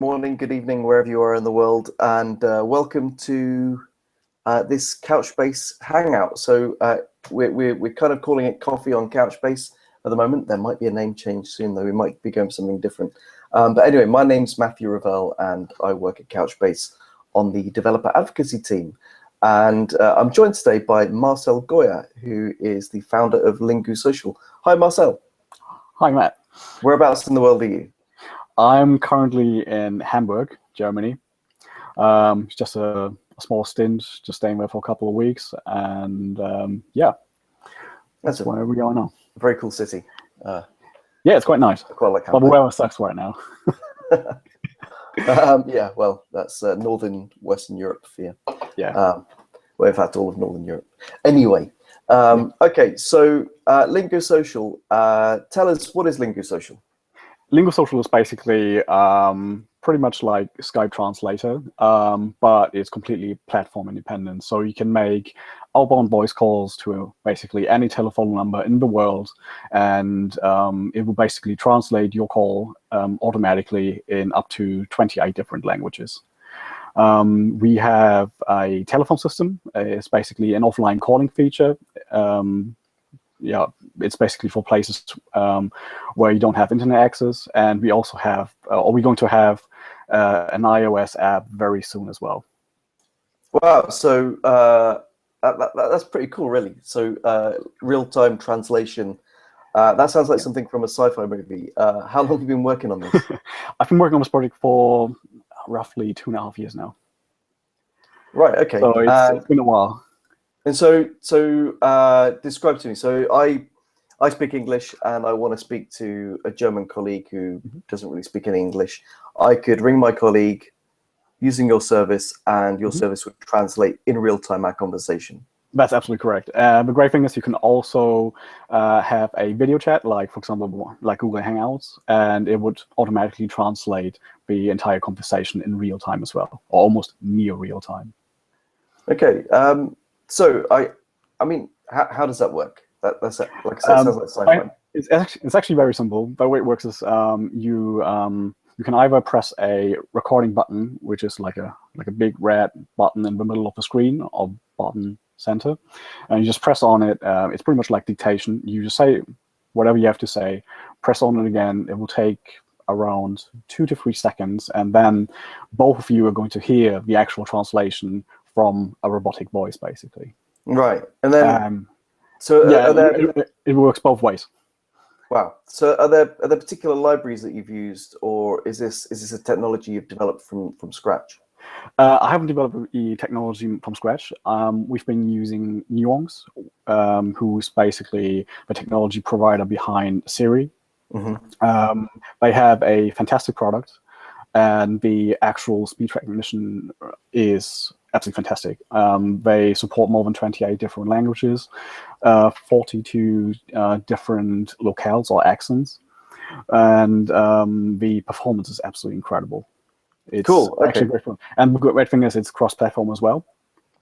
morning, good evening, wherever you are in the world, and welcome to this Couchbase Hangout. So we're kind of calling it Coffee on Couchbase at the moment. There might be a name change soon, though. We might be going for something different. But anyway, my name's Matthew Revell, and I work at Couchbase on the developer advocacy team. And I'm joined today by Marcel Goya, who is the founder of Lingusocial. Hi, Marcel. Hi, Matt. Whereabouts in the world are you? I'm currently in Hamburg, Germany. It's just a small stint, just staying there for a couple of weeks, and yeah, that's where we are now. Very cool city. Yeah, it's quite nice. I quite like Hamburg. But the weather sucks right now. Yeah, well, that's northern Western Europe for you. Yeah. Well, in fact, all of Northern Europe. Anyway, okay, so Lingusocial. Tell us, what is Lingusocial? Lingusocial is basically pretty much like Skype Translator, but it's completely platform independent. So you can make outbound voice calls to basically any telephone number in the world, and it will basically translate your call automatically in up to 28 different languages. We have a telephone system. It's basically an offline calling feature. Yeah, it's basically for places where you don't have internet access, and we also have, or we're going to have an iOS app very soon as well. Wow, so that's pretty cool, really. So real-time translation. That sounds like something from a sci-fi movie. How long have you been working on this? I've been working on this project for roughly 2.5 years now. Right. Okay. So it's been a while. And so describe to me. So I speak English, and I want to speak to a German colleague who doesn't really speak any English. I could ring my colleague using your service, and your service would translate in real time our conversation. That's absolutely correct. The great thing is you can also have a video chat, like, for example, like Google Hangouts, and it would automatically translate the entire conversation in real time as well, or almost near real time. Okay. So I mean, how does that work? That's like I said, sounds like sci-fi. It's actually very simple. The way it works is you can either press a recording button, which is like a big red button in the middle of the screen, or bottom center, and you just press on it. It's pretty much like dictation. You just say whatever you have to say, press on it again. It will take around 2 to 3 seconds, and then both of you are going to hear the actual translation from a robotic voice, basically. Right, and then so yeah, it works both ways. Wow. So are there particular libraries that you've used, or is this a technology you've developed from scratch? I haven't developed the technology from scratch. We've been using Nuance, who's basically the technology provider behind Siri. They have a fantastic product, and the actual speech recognition is absolutely fantastic. They support more than 28 different languages, 42 different locales or accents, and the performance is absolutely incredible. It's cool. Okay. Actually great fun. And the great thing is it's cross-platform as well,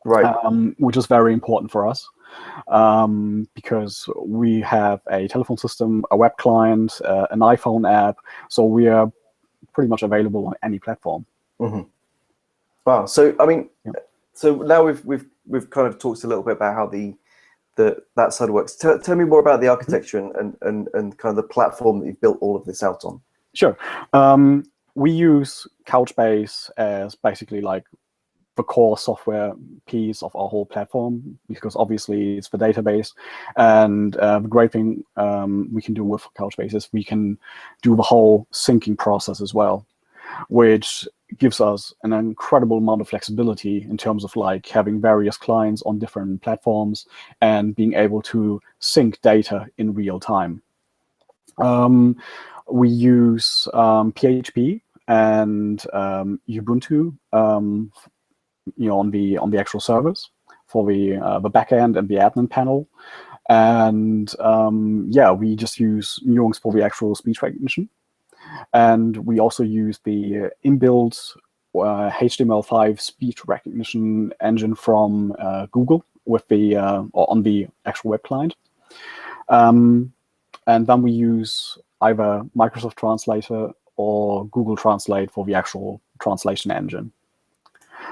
right? Which is very important for us, because we have a telephone system, a web client, an iPhone app, so we are pretty much available on any platform. Wow. So I mean, so now we've kind of talked a little bit about how that side works. Tell me more about the architecture and kind of the platform that you've built all of this out on. Sure. We use Couchbase as basically like the core software piece of our whole platform, because obviously it's the database. And the great thing we can do with Couchbase is we can do the whole syncing process as well, which gives us an incredible amount of flexibility in terms of like having various clients on different platforms and being able to sync data in real time. We use PHP and Ubuntu, on the actual servers for the backend and the admin panel, and yeah, we just use Nuance for the actual speech recognition, and we also use the inbuilt HTML5 speech recognition engine from Google with the or on the actual web client, and then we use either Microsoft Translator or Google Translate for the actual translation engine.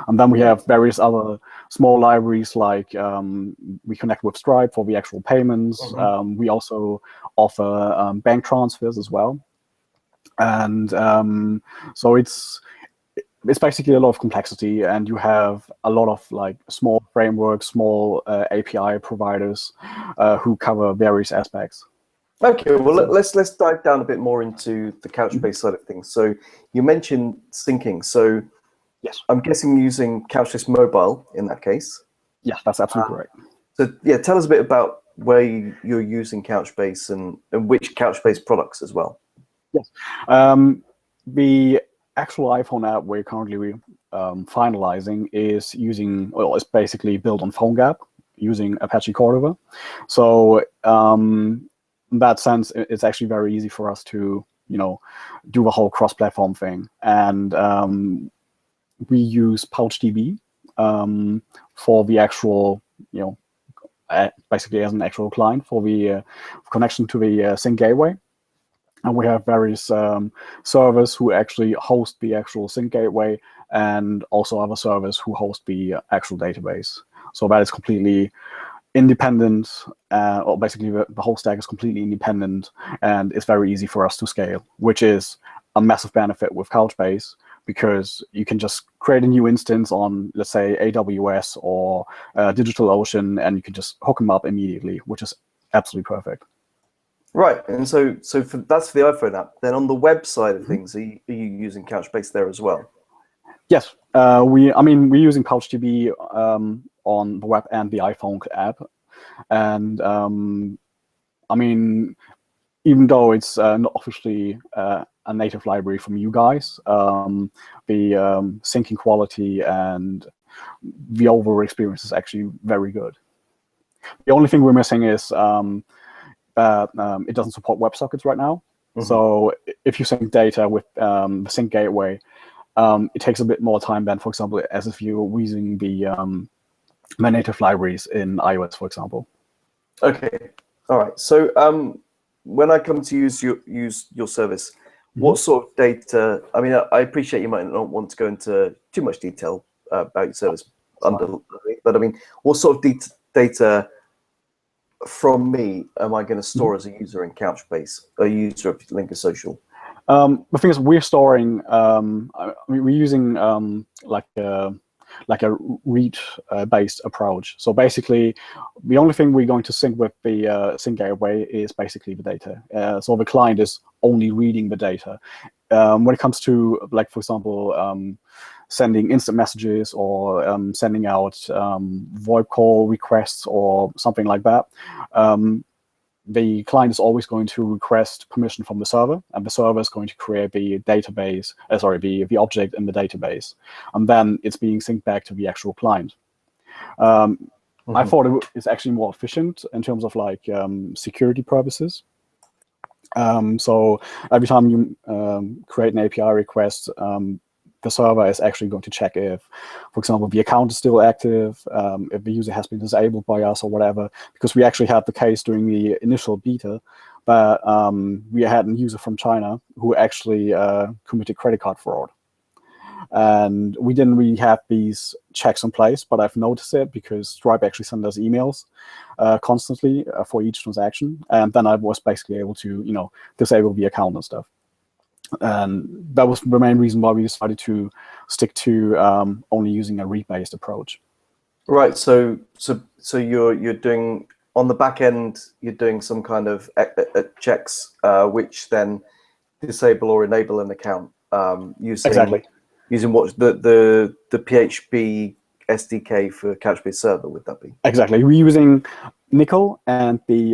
And then we have various other small libraries, like we connect with Stripe for the actual payments. We also offer bank transfers as well. And so it's basically a lot of complexity, and you have a lot of like small frameworks, small API providers who cover various aspects. Okay, well, let's dive down a bit more into the Couchbase side of things. So you mentioned syncing. So yes, I'm guessing using Couchbase Mobile in that case. Yes, that's absolutely correct. So yeah, tell us a bit about where you're using Couchbase and which Couchbase products as well. Yes, the actual iPhone app we're currently finalizing is using, well, it's basically built on PhoneGap using Apache Cordova. So in that sense, it's actually very easy for us to, do the whole cross-platform thing. And we use PouchDB for the actual, basically as an actual client for the connection to the sync gateway. And we have various servers who actually host the actual sync gateway, and also other servers who host the actual database. So that is completely independent, or basically the whole stack is completely independent, and it's very easy for us to scale, which is a massive benefit with Couchbase, because you can just create a new instance on, let's say, AWS or DigitalOcean, and you can just hook them up immediately, which is absolutely perfect. Right, and so that's for the iPhone app. Then on the web side of things, are you using Couchbase there as well? Yes, we're using PouchDB on the web and the iPhone app, and even though it's not officially a native library from you guys, the syncing quality and the overall experience is actually very good. The only thing we're missing is it doesn't support WebSockets right now. So if you sync data with the sync gateway, it takes a bit more time than, for example, as if you were using the native libraries in iOS, for example. Okay, all right. So when I come to use your service, what sort of data? I mean, I appreciate you might not want to go into too much detail about your service but I mean, what sort of data from me am I going to store as a user in Couchbase, a user of Lingusocial? The thing is, we're storing. We're using like a read-based approach. So basically, the only thing we're going to sync with the sync gateway is basically the data. So the client is only reading the data. When it comes to, like, for example, sending instant messages or sending out VoIP call requests or something like that, the client is always going to request permission from the server, and the server is going to create the database, the object in the database, and then it's being synced back to the actual client. I thought it's actually more efficient in terms of like security purposes. So every time you create an API request, the server is actually going to check if, for example, the account is still active, if the user has been disabled by us or whatever, because we actually had the case during the initial beta that we had a user from China who actually committed credit card fraud. And we didn't really have these checks in place, but I've noticed it because Stripe actually sent us emails constantly for each transaction. And then I was basically able to, disable the account and stuff. And that was the main reason why we decided to stick to only using a read-based approach. Right. So you're doing on the back end, you're doing some kind of checks which then disable or enable an account using what the PHP SDK for Couchbase Server, would that be? Exactly. We're using Nickel and the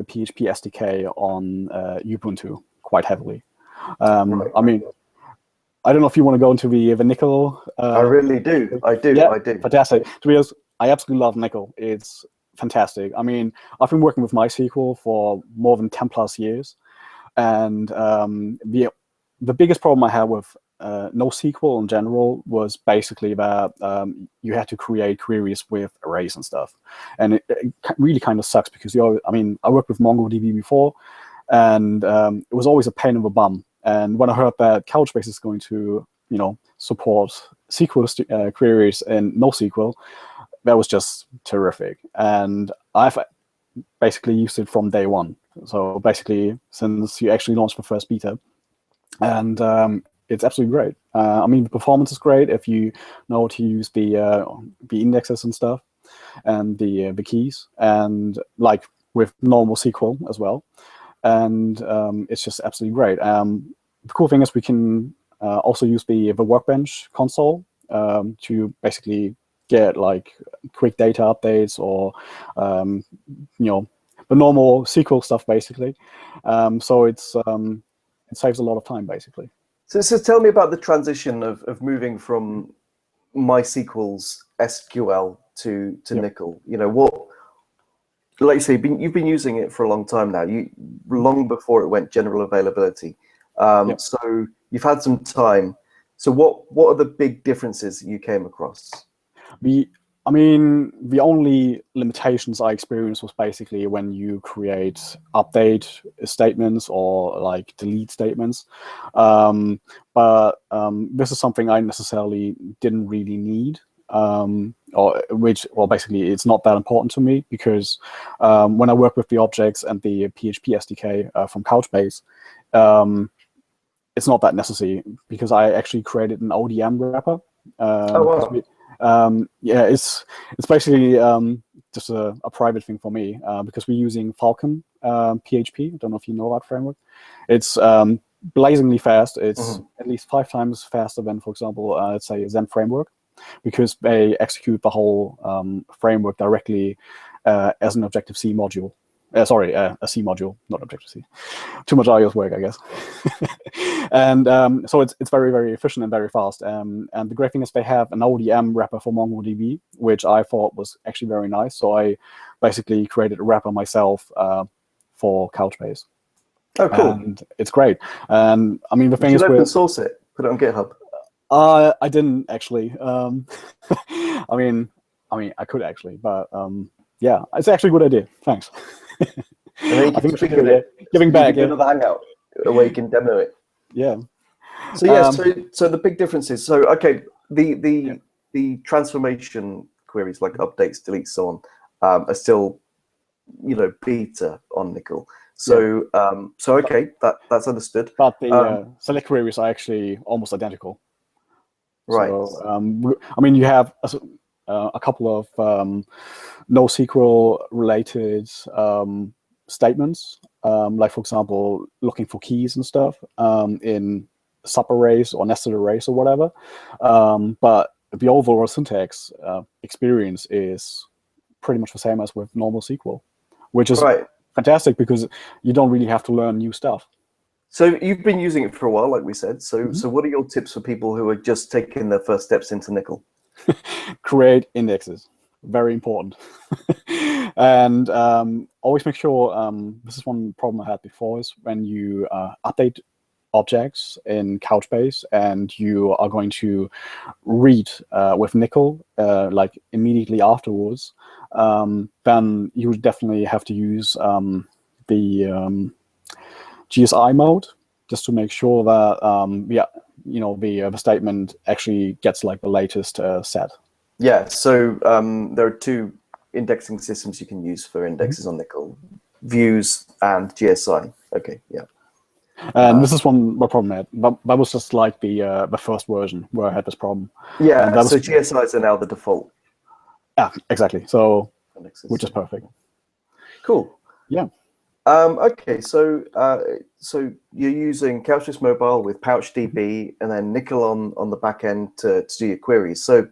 PHP SDK on Ubuntu quite heavily. Right. I mean, I don't know if you want to go into the Nickel. I really do. I do. Yeah, I do. Fantastic. To be honest, I absolutely love Nickel. It's fantastic. I mean, I've been working with MySQL for more than 10 plus years, and the biggest problem I had with NoSQL in general was basically that you had to create queries with arrays and stuff, and it really kind of sucks because I worked with MongoDB before, and it was always a pain in the bum. And when I heard that Couchbase is going to, support SQL queries in NoSQL, that was just terrific. And I've basically used it from day one. So basically, since you actually launched the first beta, and it's absolutely great. The performance is great if you know how to use the indexes and stuff, and the keys, and like with normal SQL as well. And it's just absolutely great. The cool thing is we can also use the Workbench console to basically get like quick data updates or the normal SQL stuff basically. So it saves a lot of time basically. So tell me about the transition of moving from MySQL's SQL to Nickel. Like you say, you've been using it for a long time now. Long before it went general availability. So you've had some time. So what are the big differences that you came across? The only limitations I experienced was basically when you create update statements or like delete statements. But this is something I necessarily didn't really need. Basically it's not that important to me, because when I work with the objects and the PHP SDK from Couchbase, it's not that necessary, because I actually created an ODM wrapper. It's basically just a private thing for me, because we're using Falcon PHP. I don't know if you know that framework. It's blazingly fast. It's at least 5 times faster than, for example, let's say Zen framework, because they execute the whole framework directly as an Objective-C module. A C module, not Objective-C. Too much iOS work, I guess. And so it's very, very efficient and very fast. And the great thing is they have an ODM wrapper for MongoDB, which I thought was actually very nice. So I basically created a wrapper myself for Couchbase. Oh, cool. And it's great. And the thing is, you open source it, put it on GitHub? I didn't actually. I could actually, but yeah, it's actually a good idea. Thanks. And then you can think of giving back. Do another hangout where you can demo it. Yeah. So so the big difference is, the transformation queries like updates, deletes, so on, are still beta on Nickel. So okay, that's understood. But the select queries are actually almost identical. Right. So you have a couple of NoSQL related statements, like for example, looking for keys and stuff in subarrays or nested arrays or whatever. But the overall syntax experience is pretty much the same as with normal SQL, which is fantastic because you don't really have to learn new stuff. So you've been using it for a while, like we said. So what are your tips for people who are just taking their first steps into Nickel? Create indexes. Very important. And always make sure, this is one problem I had before, is when you update objects in Couchbase and you are going to read with Nickel like immediately afterwards, then you would definitely have to use the GSI mode, just to make sure that the statement actually gets like the latest set. Yeah, so there are 2 indexing systems you can use for indexes on Nickel: Views and GSI. Okay, yeah. And this is one problem I had. That was just like the first version where I had this problem. Yeah, so GSIs are now the default. Yeah, exactly. So, which is perfect. Cool. Yeah. Okay, so you're using Couchbase Mobile with PouchDB and then Nickel on the back end to do your queries. So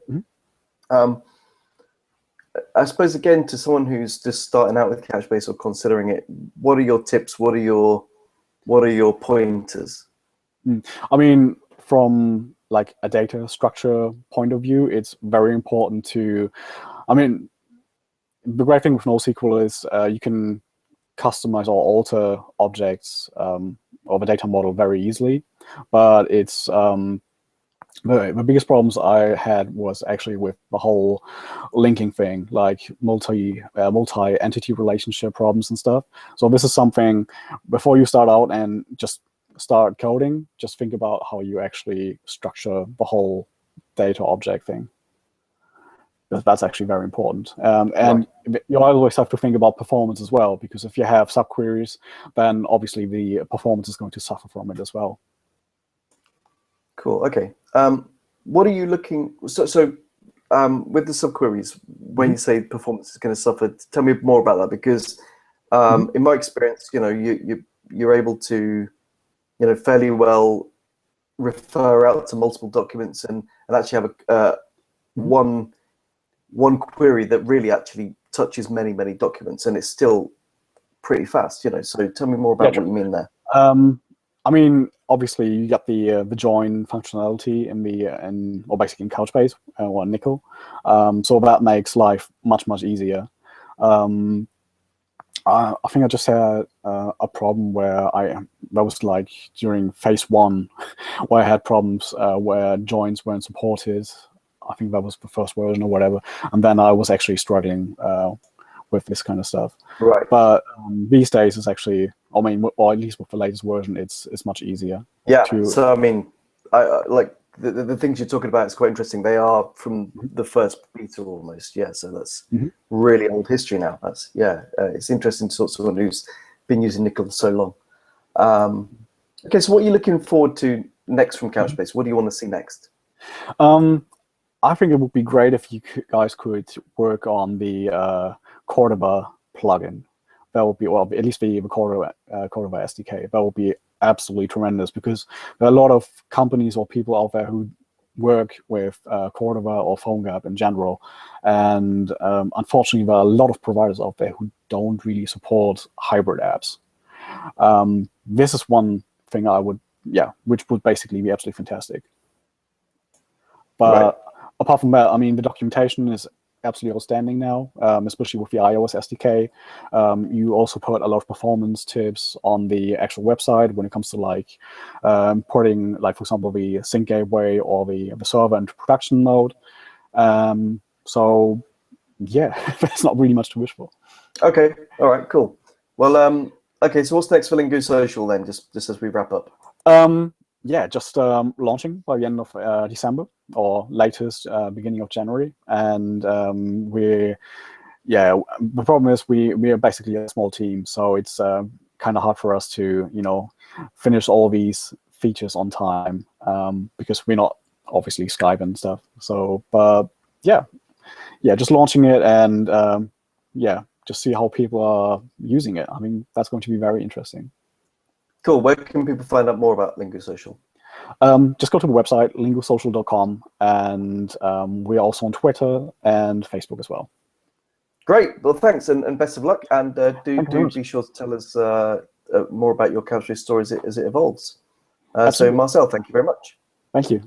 I suppose, again, to someone who's just starting out with Couchbase or considering it, what are your tips? What are your pointers? From like a data structure point of view, it's very important to, the great thing with NoSQL is you can customize or alter objects of a data model very easily, but it's the biggest problems I had was actually with the whole linking thing, like multi-entity relationship problems and stuff. So this is something, before you start out and just start coding, just think about how you actually structure the whole data object thing. That's actually very important. And you always have to think about performance as well, because if you have subqueries, then obviously the performance is going to suffer from it as well. Cool. Okay. What are you looking? So with the subqueries, when you say performance is going to suffer, tell me more about that, because in my experience, you're able to, fairly well refer out to multiple documents and actually have one query that really actually touches many documents, and it's still pretty fast. So tell me more about what you mean there. I mean, obviously, you got the join functionality or basically in Couchbase or Nickel, so that makes life much easier. I think I just had a problem where that was like during phase 1, where I had problems where joins weren't supported. I think that was the first version or whatever, and then I was actually struggling with this kind of stuff. Right. But these days, it's actually, I mean, or at least with the latest version, it's much easier. Yeah. So I mean, I like the things you're talking about is quite interesting. They are from the first beta almost. Yeah. So that's really old history now. That's it's interesting to sort of someone who's been using Nickel so long. Okay. So what are you looking forward to next from Couchbase? What do you want to see next? I think it would be great if you guys could work on the Cordova plugin. That would be, well, at least the Cordova SDK. That would be absolutely tremendous, because there are a lot of companies or people out there who work with Cordova or PhoneGap in general, and unfortunately, there are a lot of providers out there who don't really support hybrid apps. This is one thing which would basically be absolutely fantastic. But apart from that, I mean, the documentation is absolutely outstanding now, especially with the iOS SDK. You also put a lot of performance tips on the actual website when it comes to like porting, like, for example, the sync gateway or the server into production mode. So yeah, there's not really much to wish for. Okay. All right. Cool. Well, okay. So what's next for Lingusocial then? Just as we wrap up. Yeah, just launching by the end of December, or latest beginning of January. And the problem is we are basically a small team, so it's kind of hard for us to finish all these features on time, because we're not obviously Skype and stuff. So, but yeah, just launching it, and just see how people are using it. I mean, that's going to be very interesting. Cool. Where can people find out more about Lingusocial? Just go to the website, lingusocial.com, and we're also on Twitter and Facebook as well. Great. Well, thanks, and best of luck. And do be sure to tell us more about your Couchbase story as it evolves. So, Marcel, thank you very much. Thank you.